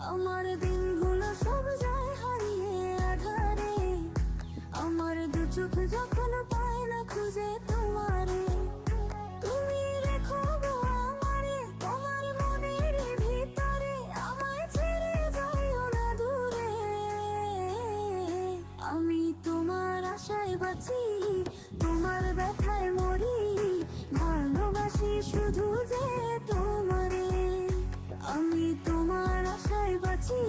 আমার দিনগুলো সব যায় হারিয়ে আধারে, আমার দু চোখ যখন পায় না খুঁজে তোমারে। তুমি রেখো গো আমারে তোমার মনের ভিতরে, আমায় ছেড়ে যাইও না দূরে। আমি তোমার আশায় বাঁচি, তোমার ব্যথায় মরি, ভালোবাসি শুধু যে তোমারে। আমি তোমার আশায় বাঁচি,